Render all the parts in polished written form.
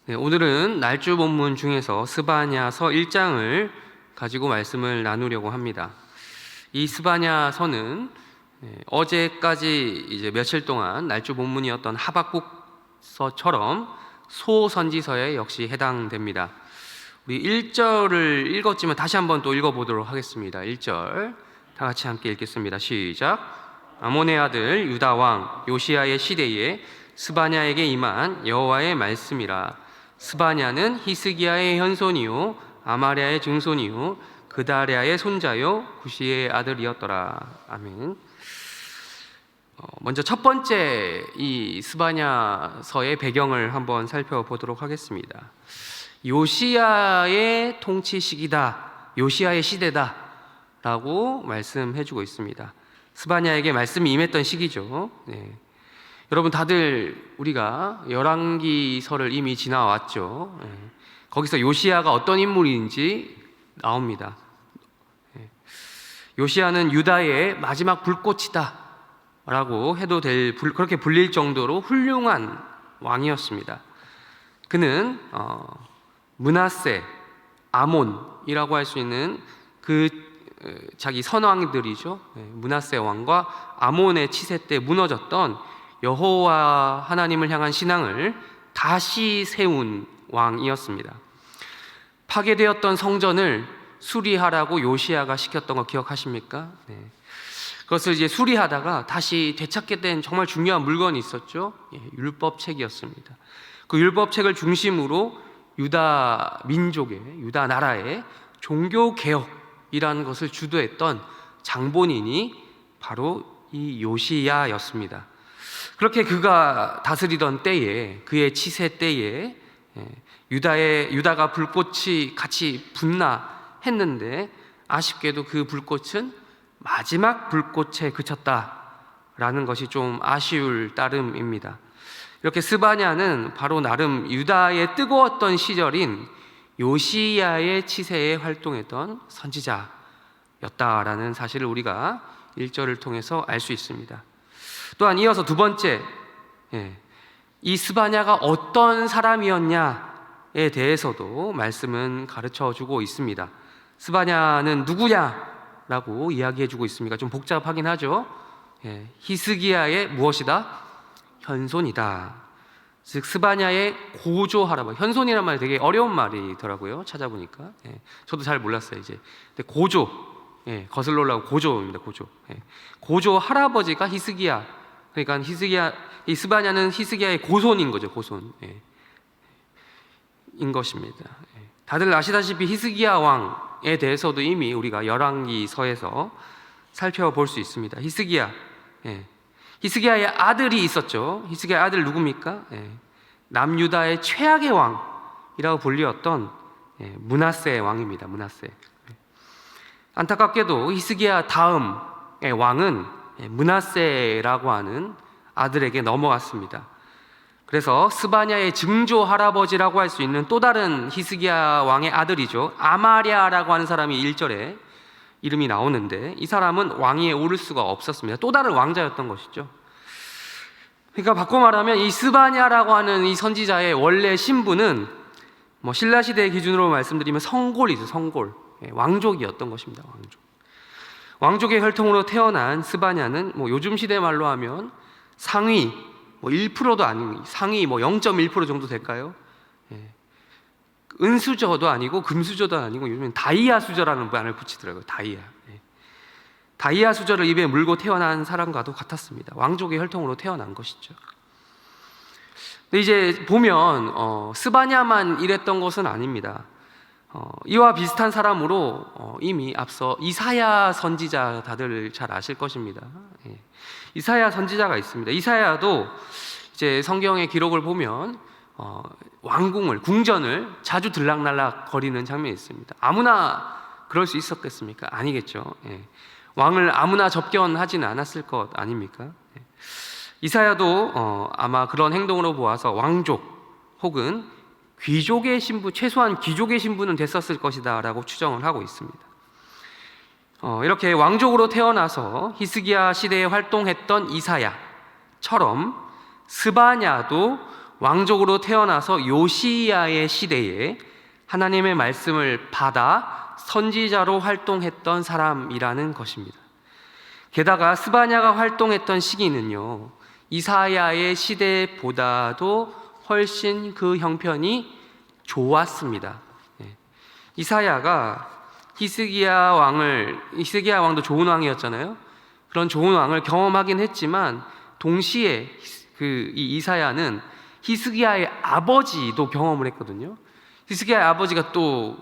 네, 오늘은 날주 본문 중에서 스바냐서 1장을 가지고 말씀을 나누려고 합니다. 이 스바냐서는 어제까지 이제 며칠 동안 날주 본문이었던 하박국서처럼 소선지서에 역시 해당됩니다. 우리 1절을 읽었지만 다시 한번 또 읽어보도록 하겠습니다. 1절 다 같이 함께 읽겠습니다. 시작. 아몬의 아들 유다 왕 요시야의 시대에 스바냐에게 임한 여호와의 말씀이라. 스바냐는 히스기야의 현손이요 아마랴의 증손이요 그다랴의 손자요 구시의 아들이었더라. 아멘. 먼저 첫 번째 이 스바냐서의 배경을 한번 살펴보도록 하겠습니다. 요시야의 통치 시기다, 요시야의 시대다 라고 말씀해주고 있습니다. 스바냐에게 말씀이 임했던 시기죠. 여러분 다들 우리가 열왕기서를 이미 지나왔죠. 거기서 요시야가 어떤 인물인지 나옵니다. 요시야는 유다의 마지막 불꽃이다 라고 해도 그렇게 불릴 정도로 훌륭한 왕이었습니다. 그는 므낫세, 아몬이라고 할 수 있는 그 자기 선왕들이죠. 므낫세 왕과 아몬의 치세 때 무너졌던 여호와 하나님을 향한 신앙을 다시 세운 왕이었습니다. 파괴되었던 성전을 수리하라고 요시야가 시켰던 거 기억하십니까? 그것을 이제 수리하다가 다시 되찾게 된 정말 중요한 물건이 있었죠. 율법책이었습니다. 그 율법책을 중심으로 유다 민족의, 유다 나라의 종교 개혁이라는 것을 주도했던 장본인이 바로 이 요시야였습니다. 그렇게 그가 다스리던 때에, 그의 치세 때에 유다가 불꽃이 같이 붙나 했는데 아쉽게도 그 불꽃은 마지막 불꽃에 그쳤다라는 것이 좀 아쉬울 따름입니다. 이렇게 스바냐는 바로 나름 유다의 뜨거웠던 시절인 요시야의 치세에 활동했던 선지자였다라는 사실을 우리가 1절을 통해서 알 수 있습니다. 또한 이어서 두 번째, 이 스바냐가 어떤 사람이었냐에 대해서도 말씀은 가르쳐주고 있습니다. 스바냐는 누구냐라고 이야기해주고 있습니다. 좀 복잡하긴 하죠. 히스기야의 무엇이다? 현손이다. 즉 스바냐의 고조 할아버지. 현손이란 말이 되게 어려운 말이더라고요. 찾아보니까. 저도 잘 몰랐어요. 이제 근데 고조, 거슬러 올라오고 고조입니다. 고조. 고조 할아버지가 히스기야. 그러니까 이 스바냐는 히스기야의 고손인 거죠. 고손. 인 것입니다. 다들 아시다시피 히스기야 왕에 대해서도 이미 우리가 열왕기서에서 살펴볼 수 있습니다. 히스기야의 아들이 있었죠. 히스기야의 아들 누굽니까? 남유다의 최악의 왕이라고 불리었던 므낫세 왕입니다. 므낫세. 안타깝게도 히스기야 다음의 왕은 므낫세라고 하는 아들에게 넘어갔습니다. 그래서 스바냐의 증조 할아버지라고 할 수 있는 또 다른 히스기야 왕의 아들이죠. 아마랴라고 하는 사람이 1절에 이름이 나오는데 이 사람은 왕위에 오를 수가 없었습니다. 또 다른 왕자였던 것이죠. 그러니까 바꿔 말하면 이 스바냐라고 하는 이 선지자의 원래 신분은 신라 시대 기준으로 말씀드리면 성골이죠. 성골. 왕족이었던 것입니다. 왕족의 혈통으로 태어난 스바냐는 요즘 시대 말로 하면 상위 1%도 아니고 상위 0.1% 정도 될까요? 은수저도 아니고 금수저도 아니고 요즘엔 다이아 수저라는 말을 붙이더라고요. 다이아 수저를 입에 물고 태어난 사람과도 같았습니다. 왕족의 혈통으로 태어난 것이죠. 근데 이제 보면 스바냐만 이랬던 것은 아닙니다. 이와 비슷한 사람으로 이미 앞서 이사야 선지자 다들 잘 아실 것입니다. 이사야 선지자가 있습니다. 이사야도 이제 성경의 기록을 보면 궁전을 자주 들락날락 거리는 장면이 있습니다. 아무나 그럴 수 있었겠습니까? 아니겠죠. 왕을 아무나 접견하지는 않았을 것 아닙니까? 이사야도 아마 그런 행동으로 보아서 왕족 혹은 귀족의 신분, 최소한 귀족의 신분은 됐었을 것이다 라고 추정을 하고 있습니다. 이렇게 왕족으로 태어나서 히스기야 시대에 활동했던 이사야처럼 스바냐도 왕족으로 태어나서 요시야의 시대에 하나님의 말씀을 받아 선지자로 활동했던 사람이라는 것입니다. 게다가 스바냐가 활동했던 시기는요, 이사야의 시대보다도 훨씬 그 형편이 좋았습니다. 이사야가 히스기야 왕도 좋은 왕이었잖아요. 그런 좋은 왕을 경험하긴 했지만 동시에 이 이사야는 히스기야의 아버지도 경험을 했거든요. 히스기야의 아버지가 또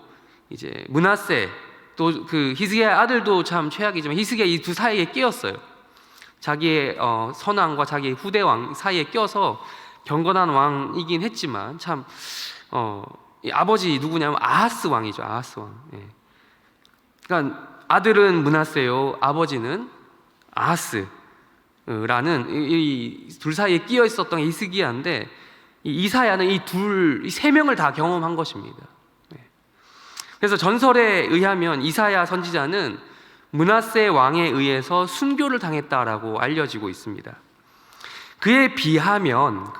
이제 므낫세, 또 그 히스기야의 아들도 참 최악이지만 히스기야 이 두 사이에 끼었어요. 자기의 선왕과 자기의 후대 왕 사이에 껴서 경건한 왕이긴 했지만 참 이 아버지 누구냐면 아하스 왕이죠. 아하스 왕. 예. 그러니까 아들은 므낫세요, 아버지는 아하스라는 이 둘 사이에 끼어 있었던 히스기야인데, 이사야는 이 세 명을 다 경험한 것입니다. 그래서 전설에 의하면 이사야 선지자는 므낫세 왕에 의해서 순교를 당했다라고 알려지고 있습니다. 그에 비하면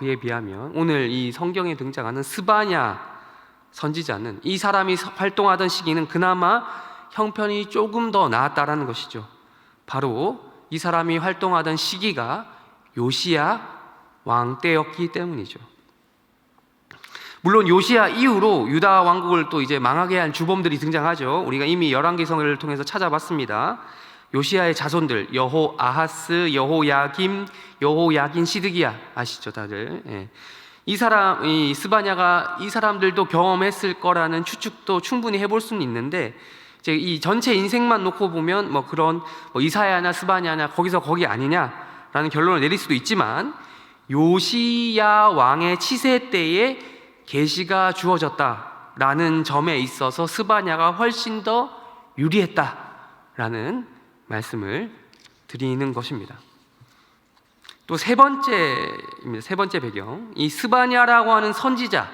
오늘 이 성경에 등장하는 스바냐 선지자는, 이 사람이 활동하던 시기는 그나마 형편이 조금 더 나았다라는 것이죠. 바로 이 사람이 활동하던 시기가 요시야 왕 때였기 때문이죠. 물론 요시야 이후로 유다 왕국을 또 이제 망하게 한 주범들이 등장하죠. 우리가 이미 열왕기서를 통해서 찾아봤습니다. 요시야의 자손들, 여호아하스, 여호야김, 여호야긴, 시드기야 아시죠, 다들? 예. 이 스바냐가 이 사람들도 경험했을 거라는 추측도 충분히 해볼 수는 있는데, 이제 이 전체 인생만 놓고 보면 그런 이사야나 스바냐나 거기 아니냐라는 결론을 내릴 수도 있지만, 요시야 왕의 치세 때에 계시가 주어졌다라는 점에 있어서 스바냐가 훨씬 더 유리했다라는 말씀을 드리는 것입니다. 또 세 번째 배경, 이 스바냐라고 하는 선지자,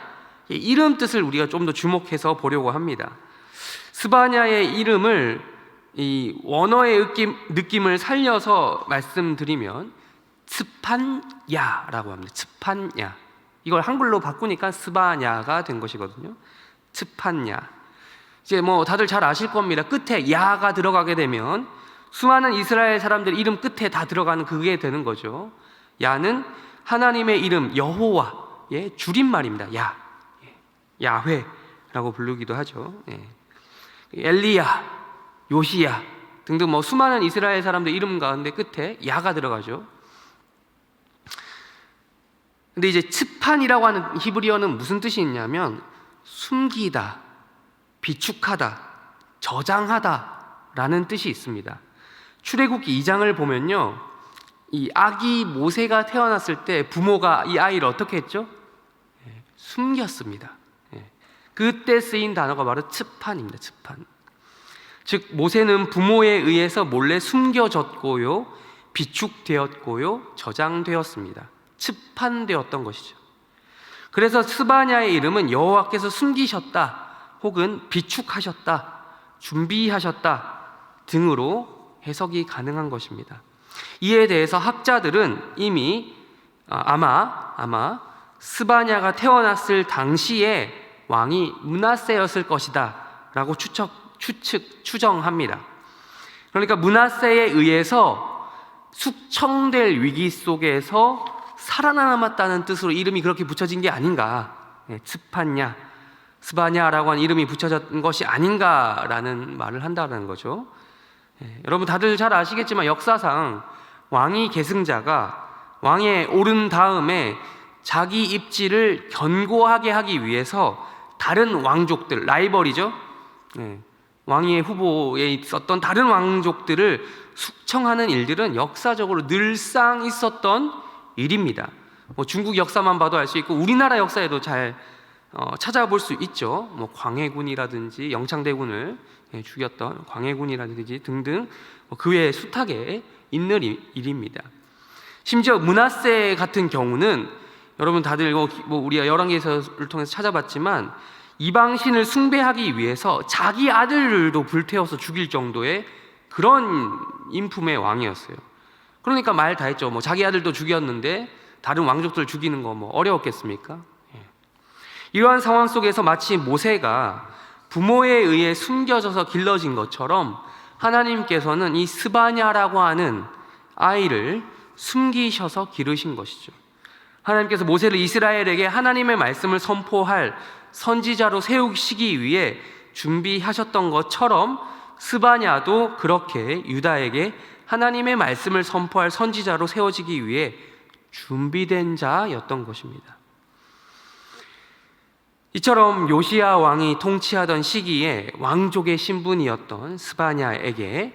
이름 뜻을 우리가 좀 더 주목해서 보려고 합니다. 스바냐의 이름을 이 원어의 느낌을 살려서 말씀드리면 츠판야라고 합니다. 츠판야. 이걸 한글로 바꾸니까 스바냐가 된 것이거든요. 츠판야. 이제 다들 잘 아실 겁니다. 끝에 야가 들어가게 되면 수많은 이스라엘 사람들 이름 끝에 다 들어가는 그게 되는 거죠. 야는 하나님의 이름 여호와의 줄임말입니다. 야훼라고 부르기도 하죠. 엘리야, 요시야 등등 수많은 이스라엘 사람들 이름 가운데 끝에 야가 들어가죠. 근데 이제 츠판이라고 하는 히브리어는 무슨 뜻이 있냐면 숨기다, 비축하다, 저장하다라는 뜻이 있습니다. 출애굽기 2장을 보면요, 이 아기 모세가 태어났을 때 부모가 이 아이를 어떻게 했죠? 숨겼습니다. 그때 쓰인 단어가 바로 츠판입니다. 츠판. 즉 모세는 부모에 의해서 몰래 숨겨졌고요, 비축되었고요, 저장되었습니다. 츠판되었던 것이죠. 그래서 스바냐의 이름은 여호와께서 숨기셨다, 혹은 비축하셨다, 준비하셨다 등으로 해석이 가능한 것입니다. 이에 대해서 학자들은 이미 아마 스바냐가 태어났을 당시에 왕이 므낫세였을 것이다 라고 추정합니다. 그러니까 므낫세에 의해서 숙청될 위기 속에서 살아남았다는 뜻으로 이름이 그렇게 붙여진 게 아닌가, 츠판야, 스바냐라고 하는 이름이 붙여진 것이 아닌가라는 말을 한다는 거죠. 여러분 다들 잘 아시겠지만 역사상 왕위 계승자가 왕에 오른 다음에 자기 입지를 견고하게 하기 위해서 다른 왕족들, 라이벌이죠, 왕위의 후보에 있었던 다른 왕족들을 숙청하는 일들은 역사적으로 늘상 있었던 일입니다. 중국 역사만 봐도 알 수 있고 우리나라 역사에도 잘 찾아볼 수 있죠. 광해군이라든지 영창대군을 죽였던 광해군이라든지 등등 그 외에 숱하게 있는 일입니다. 심지어 므낫세 같은 경우는 여러분 다들 우리가 열왕기서를 통해서 찾아봤지만 이방신을 숭배하기 위해서 자기 아들도 불태워서 죽일 정도의 그런 인품의 왕이었어요. 그러니까 말 다 했죠. 자기 아들도 죽였는데 다른 왕족들 죽이는 거 뭐 어려웠겠습니까? 이러한 상황 속에서 마치 모세가 부모에 의해 숨겨져서 길러진 것처럼 하나님께서는 이 스바냐라고 하는 아이를 숨기셔서 기르신 것이죠. 하나님께서 모세를 이스라엘에게 하나님의 말씀을 선포할 선지자로 세우시기 위해 준비하셨던 것처럼 스바냐도 그렇게 유다에게 하나님의 말씀을 선포할 선지자로 세워지기 위해 준비된 자였던 것입니다. 이처럼 요시야 왕이 통치하던 시기에 왕족의 신분이었던 스바냐에게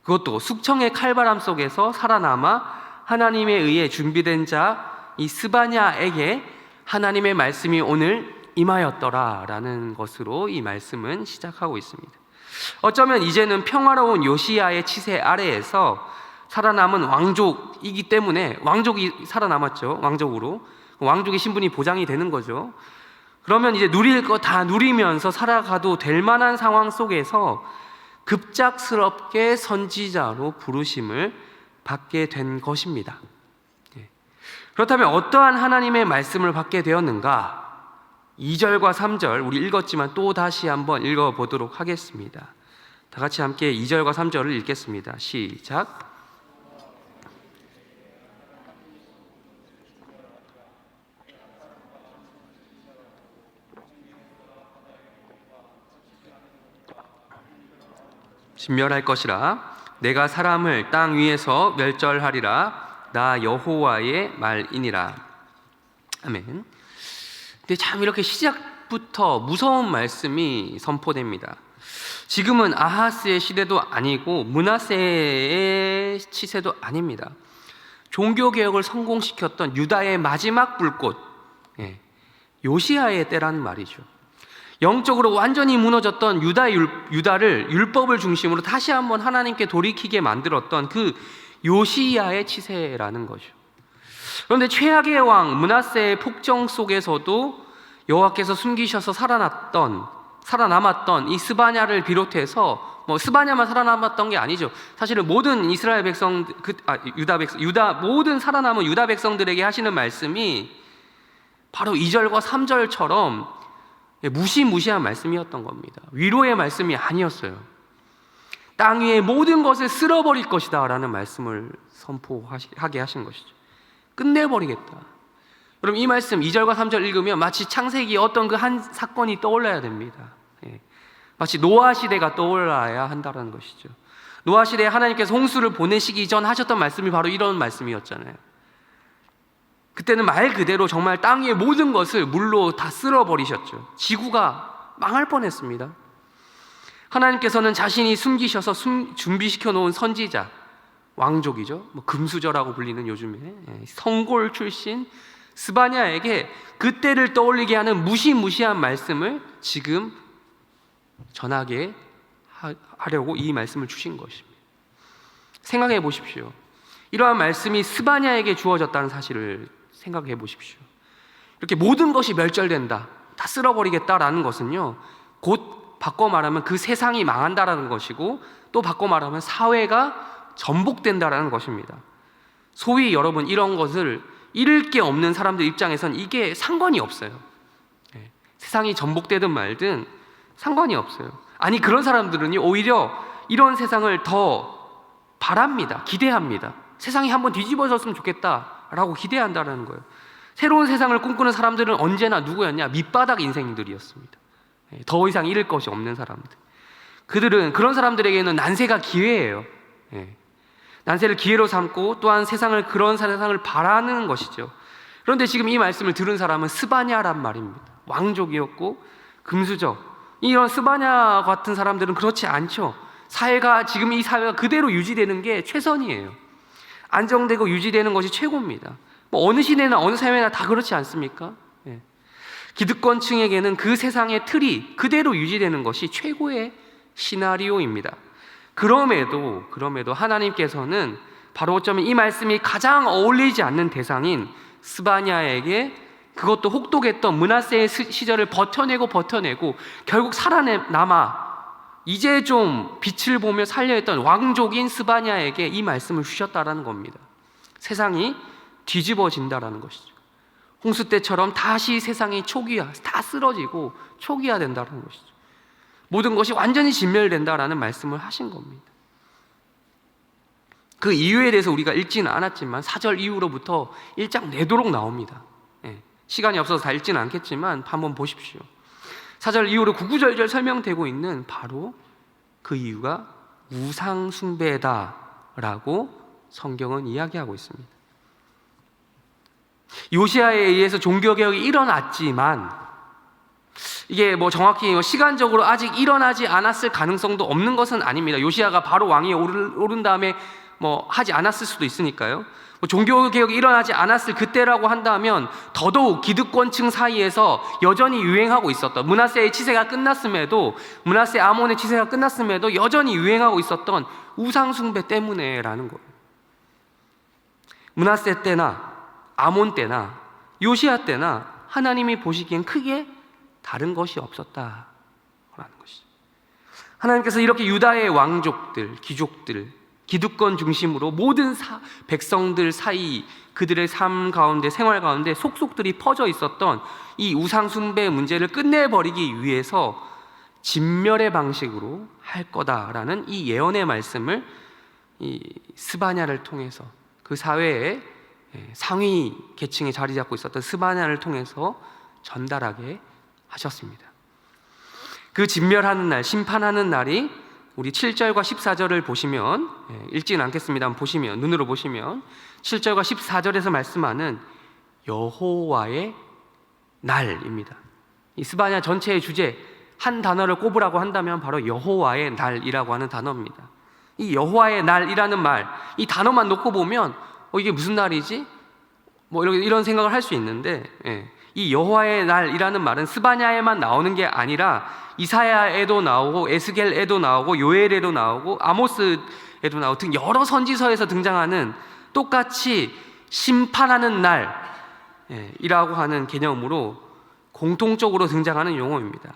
그것도 숙청의 칼바람 속에서 살아남아 하나님에 의해 준비된 자 이 스바냐에게 하나님의 말씀이 오늘 임하였더라라는 것으로 이 말씀은 시작하고 있습니다. 어쩌면 이제는 평화로운 요시야의 치세 아래에서 살아남은 왕족이기 때문에 왕족이 살아남았죠. 왕족의 신분이 보장이 되는 거죠. 그러면 이제 누릴 거 다 누리면서 살아가도 될 만한 상황 속에서 급작스럽게 선지자로 부르심을 받게 된 것입니다. 그렇다면 어떠한 하나님의 말씀을 받게 되었는가? 2절과 3절 우리 읽었지만 또 다시 한번 읽어보도록 하겠습니다. 다 같이 함께 2절과 3절을 읽겠습니다. 시작. 진멸할 것이라 내가 사람을 땅 위에서 멸절하리라 나 여호와의 말이니라. 아멘. 근데 참 이렇게 시작부터 무서운 말씀이 선포됩니다. 지금은 아하스의 시대도 아니고 므낫세의 치세도 아닙니다. 종교개혁을 성공시켰던 유다의 마지막 불꽃, 요시야의 때라는 말이죠. 영적으로 완전히 무너졌던 유다를 율법을 중심으로 다시 한번 하나님께 돌이키게 만들었던 그 요시야의 치세라는 거죠. 그런데 최악의 왕 므낫세의 폭정 속에서도 여호와께서 숨기셔서 살아남았던 이 스바냐를 비롯해서 스바냐만 살아남았던 게 아니죠. 사실은 모든 이스라엘 백성, 모든 살아남은 유다 백성들에게 하시는 말씀이 바로 2절과 3절처럼 무시무시한 말씀이었던 겁니다. 위로의 말씀이 아니었어요. 땅 위의 모든 것을 쓸어버릴 것이다 라는 말씀을 선포하게 하신 것이죠. 끝내버리겠다. 그럼 이 말씀 2절과 3절 읽으면 마치 창세기 어떤 그 한 사건이 떠올라야 됩니다. 마치 노아 시대가 떠올라야 한다는 것이죠. 노아 시대에 하나님께서 홍수를 보내시기 전 하셨던 말씀이 바로 이런 말씀이었잖아요. 그때는 말 그대로 정말 땅 위의 모든 것을 물로 다 쓸어버리셨죠. 지구가 망할 뻔했습니다. 하나님께서는 자신이 숨기셔서 준비시켜 놓은 선지자, 왕족이죠. 금수저라고 불리는 요즘에 성골 출신 스바냐에게 그때를 떠올리게 하는 무시무시한 말씀을 지금 전하게 하려고 이 말씀을 주신 것입니다. 생각해 보십시오. 이러한 말씀이 스바냐에게 주어졌다는 사실을 생각해 보십시오. 이렇게 모든 것이 멸절된다, 다 쓸어버리겠다라는 것은요, 곧 바꿔 말하면 그 세상이 망한다라는 것이고, 또 바꿔 말하면 사회가 전복된다라는 것입니다. 소위 여러분 이런 것을 잃을 게 없는 사람들 입장에선 이게 상관이 없어요. 세상이 전복되든 말든 상관이 없어요. 아니 그런 사람들은요 오히려 이런 세상을 더 바랍니다. 기대합니다. 세상이 한번 뒤집어졌으면 좋겠다라고 기대한다라는 거예요. 새로운 세상을 꿈꾸는 사람들은 언제나 누구였냐? 밑바닥 인생들이었습니다. 더 이상 잃을 것이 없는 사람들. 그런 사람들에게는 난세가 기회예요. 난세를 기회로 삼고 또한 그런 세상을 바라는 것이죠. 그런데 지금 이 말씀을 들은 사람은 스바냐란 말입니다. 왕족이었고 금수저. 이런 스바냐 같은 사람들은 그렇지 않죠. 지금 이 사회가 그대로 유지되는 게 최선이에요. 안정되고 유지되는 것이 최고입니다. 어느 시대나 어느 사회나 다 그렇지 않습니까? 기득권층에게는 그 세상의 틀이 그대로 유지되는 것이 최고의 시나리오입니다. 그럼에도 하나님께서는 바로 어쩌면 이 말씀이 가장 어울리지 않는 대상인 스바냐에게, 그것도 혹독했던 므낫세의 시절을 버텨내고 결국 살아남아 이제 좀 빛을 보며 살려했던 왕족인 스바냐에게 이 말씀을 주셨다라는 겁니다. 세상이 뒤집어진다라는 것이죠. 홍수 때처럼 다시 세상이 다 쓰러지고 초기화된다는 것이죠. 모든 것이 완전히 진멸된다라는 말씀을 하신 겁니다. 그 이유에 대해서 우리가 읽지는 않았지만 4절 이후로부터 1장 내도록 나옵니다. 시간이 없어서 다 읽지는 않겠지만 한번 보십시오. 4절 이후로 구구절절 설명되고 있는 바로 그 이유가 우상 숭배다라고 성경은 이야기하고 있습니다. 요시아에 의해서 종교개혁이 일어났지만 이게 정확히 시간적으로 아직 일어나지 않았을 가능성도 없는 것은 아닙니다. 요시아가 바로 왕위에 오른 다음에 하지 않았을 수도 있으니까요. 종교개혁이 일어나지 않았을 그때라고 한다면 더더욱 기득권층 사이에서 여전히 유행하고 있었던, 므낫세의 치세가 끝났음에도, 므낫세 아몬의 치세가 끝났음에도 여전히 유행하고 있었던 우상숭배 때문에라는 거예요. 므낫세 때나 아몬 때나 요시아 때나 하나님이 보시기엔 크게 다른 것이 없었다라는 것이죠. 하나님께서 이렇게 유다의 왕족들, 귀족들, 기득권 중심으로 모든 백성들 사이 그들의 삶 가운데, 생활 가운데 속속들이 퍼져 있었던 이 우상 숭배 문제를 끝내버리기 위해서 진멸의 방식으로 할 거다라는 이 예언의 말씀을 이 스바냐를 통해서, 그 사회의 상위 계층에 자리 잡고 있었던 스바냐를 통해서 전달하게 하셨습니다. 그 진멸하는 날, 심판하는 날이 우리 7절과 14절을 보시면, 읽지는 않겠습니다만 보시면, 눈으로 보시면 7절과 14절에서 말씀하는 여호와의 날입니다. 이 스바냐 전체의 주제, 한 단어를 꼽으라고 한다면 바로 여호와의 날이라고 하는 단어입니다. 이 여호와의 날이라는 말, 이 단어만 놓고 보면 이게 무슨 날이지? 이런 생각을 할 수 있는데, 이 여호와의 날이라는 말은 스바냐에만 나오는 게 아니라 이사야에도 나오고 에스겔에도 나오고 요엘에도 나오고 아모스에도 나오고 등 여러 선지서에서 등장하는, 똑같이 심판하는 날이라고 하는 개념으로 공통적으로 등장하는 용어입니다.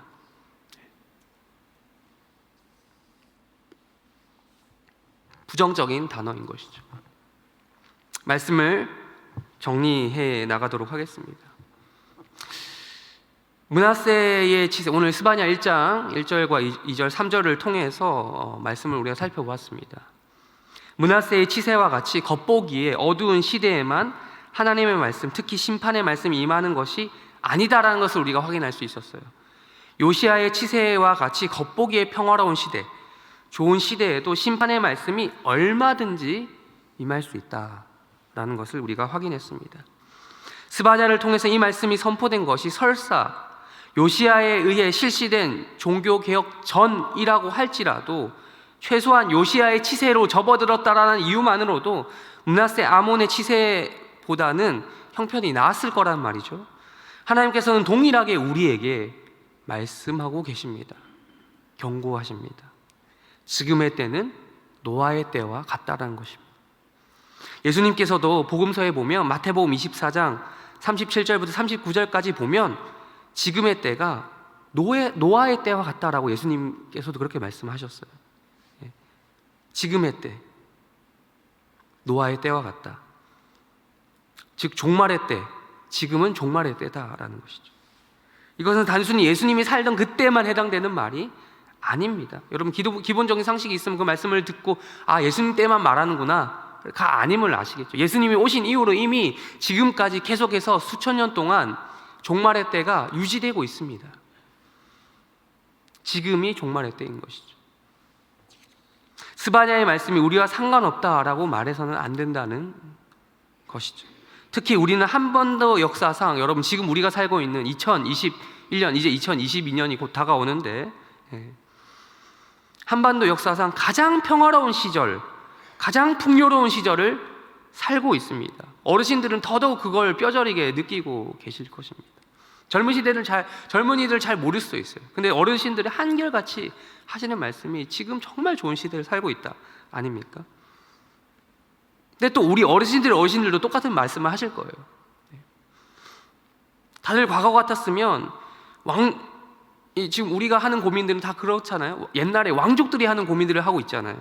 부정적인 단어인 것이죠. 말씀을 정리해 나가도록 하겠습니다. 므낫세의 치세, 오늘 스바냐 1장 1절과 2절 3절을 통해서 말씀을 우리가 살펴보았습니다. 므낫세의 치세와 같이 겉보기에 어두운 시대에만 하나님의 말씀, 특히 심판의 말씀이 임하는 것이 아니다라는 것을 우리가 확인할 수 있었어요. 요시아의 치세와 같이 겉보기에 평화로운 시대, 좋은 시대에도 심판의 말씀이 얼마든지 임할 수 있다라는 것을 우리가 확인했습니다. 스바냐를 통해서 이 말씀이 선포된 것이 설사 요시아에 의해 실시된 종교개혁 전이라고 할지라도 최소한 요시아의 치세로 접어들었다라는 이유만으로도 므낫세 아몬의 치세보다는 형편이 나았을 거란 말이죠. 하나님께서는 동일하게 우리에게 말씀하고 계십니다. 경고하십니다. 지금의 때는 노아의 때와 같다라는 것입니다. 예수님께서도 복음서에 보면 마태복음 24장 37절부터 39절까지 보면 지금의 때가 노아의 때와 같다라고 예수님께서도 그렇게 말씀하셨어요. 지금의 때, 노아의 때와 같다. 즉 종말의 때, 지금은 종말의 때다라는 것이죠. 이것은 단순히 예수님이 살던 그때만 해당되는 말이 아닙니다. 여러분 기본적인 상식이 있으면 그 말씀을 듣고 예수님 때만 말하는구나 가 아님을 아시겠죠. 예수님이 오신 이후로 이미 지금까지 계속해서 수천 년 동안 종말의 때가 유지되고 있습니다. 지금이 종말의 때인 것이죠. 스바냐의 말씀이 우리와 상관없다라고 말해서는 안 된다는 것이죠. 특히 우리는 한 번 더 역사상, 여러분 지금 우리가 살고 있는 2021년, 이제 2022년이 곧 다가오는데 한반도 역사상 가장 평화로운 시절, 가장 풍요로운 시절을 살고 있습니다. 어르신들은 더더욱 그걸 뼈저리게 느끼고 계실 것입니다. 젊은이들 잘 모를 수도 있어요. 근데 어르신들이 한결같이 하시는 말씀이 지금 정말 좋은 시대를 살고 있다 아닙니까? 근데 또 우리 어르신들도 똑같은 말씀을 하실 거예요. 다들 과거 같았으면 지금 우리가 하는 고민들은 다 그렇잖아요. 옛날에 왕족들이 하는 고민들을 하고 있잖아요.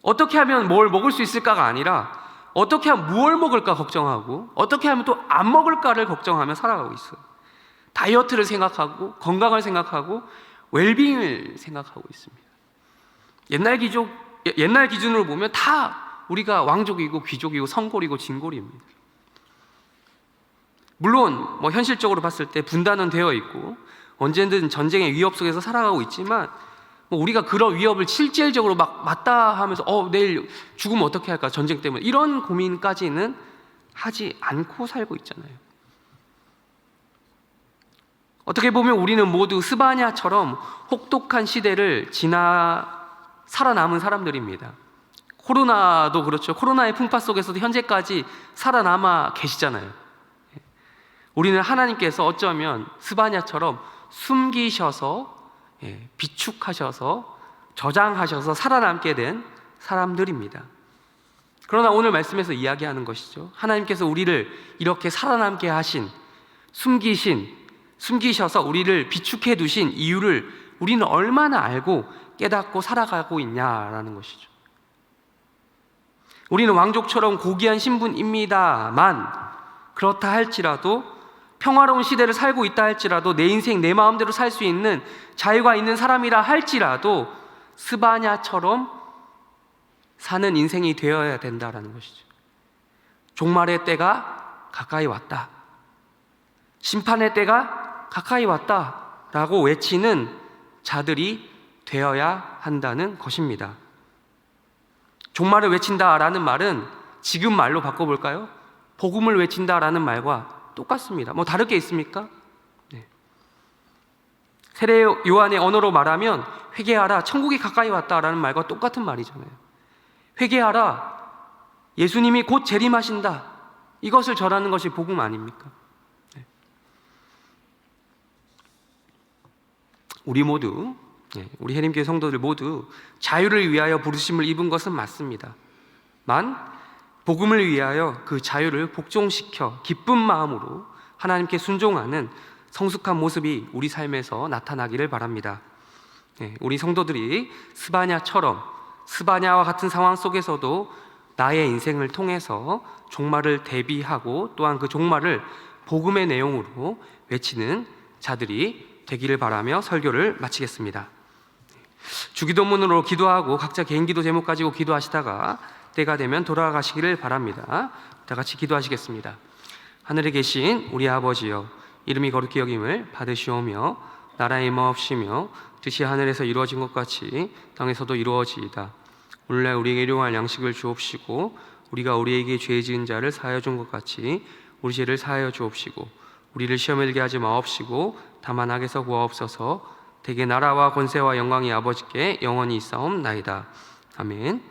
어떻게 하면 뭘 먹을 수 있을까가 아니라 어떻게 하면 무얼 먹을까 걱정하고 어떻게 하면 또 안 먹을까를 걱정하며 살아가고 있어요. 다이어트를 생각하고 건강을 생각하고 웰빙을 생각하고 있습니다. 옛날 기준으로 보면 다 우리가 왕족이고 귀족이고 성골이고 진골입니다. 물론 현실적으로 봤을 때 분단은 되어 있고 언제든 전쟁의 위협 속에서 살아가고 있지만 우리가 그런 위협을 실질적으로 막 맞다 하면서 내일 죽으면 어떻게 할까 전쟁 때문에 이런 고민까지는 하지 않고 살고 있잖아요. 어떻게 보면 우리는 모두 스바냐처럼 혹독한 시대를 지나 살아남은 사람들입니다. 코로나도 그렇죠. 코로나의 풍파 속에서도 현재까지 살아남아 계시잖아요. 우리는 하나님께서 어쩌면 스바냐처럼 숨기셔서 비축하셔서 저장하셔서 살아남게 된 사람들입니다. 그러나 오늘 말씀에서 이야기하는 것이죠. 하나님께서 우리를 이렇게 살아남게 하신, 숨기셔서 우리를 비축해 두신 이유를 우리는 얼마나 알고 깨닫고 살아가고 있냐라는 것이죠. 우리는 왕족처럼 고귀한 신분입니다만 그렇다 할지라도 평화로운 시대를 살고 있다 할지라도 내 인생 내 마음대로 살 수 있는 자유가 있는 사람이라 할지라도 스바냐처럼 사는 인생이 되어야 된다라는 것이죠. 종말의 때가 가까이 왔다. 심판의 때가 가까이 왔다라고 외치는 자들이 되어야 한다는 것입니다. 종말을 외친다라는 말은 지금 말로 바꿔볼까요? 복음을 외친다라는 말과 똑같습니다. 다를 게 있습니까? 네. 세례 요한의 언어로 말하면 회개하라, 천국이 가까이 왔다라는 말과 똑같은 말이잖아요. 회개하라, 예수님이 곧 재림하신다. 이것을 전하는 것이 복음 아닙니까? 네. 우리 모두, 우리 해림교회 성도들 모두 자유를 위하여 부르심을 입은 것은 맞습니다. 복음을 위하여 그 자유를 복종시켜 기쁜 마음으로 하나님께 순종하는 성숙한 모습이 우리 삶에서 나타나기를 바랍니다. 우리 성도들이 스바냐와 같은 상황 속에서도 나의 인생을 통해서 종말을 대비하고 또한 그 종말을 복음의 내용으로 외치는 자들이 되기를 바라며 설교를 마치겠습니다. 주기도문으로 기도하고 각자 개인 기도 제목 가지고 기도하시다가 때가 되면 돌아가시기를 바랍니다. 다 같이 기도하시겠습니다. 하늘에 계신 우리 아버지여, 이름이 거룩히 여김을 받으시오며 나라의 임하옵시며 뜻이 하늘에서 이루어진 것 같이 땅에서도 이루어지이다. 오늘날 우리에게 일용할 양식을 주옵시고 우리가 우리에게 죄 지은 자를 사하여 준 것 같이 우리 죄를 사하여 주옵시고 우리를 시험에 들게 하지 마옵시고 다만 악에서 구하옵소서. 대개 나라와 권세와 영광이 아버지께 영원히 있사옵나이다. 아멘.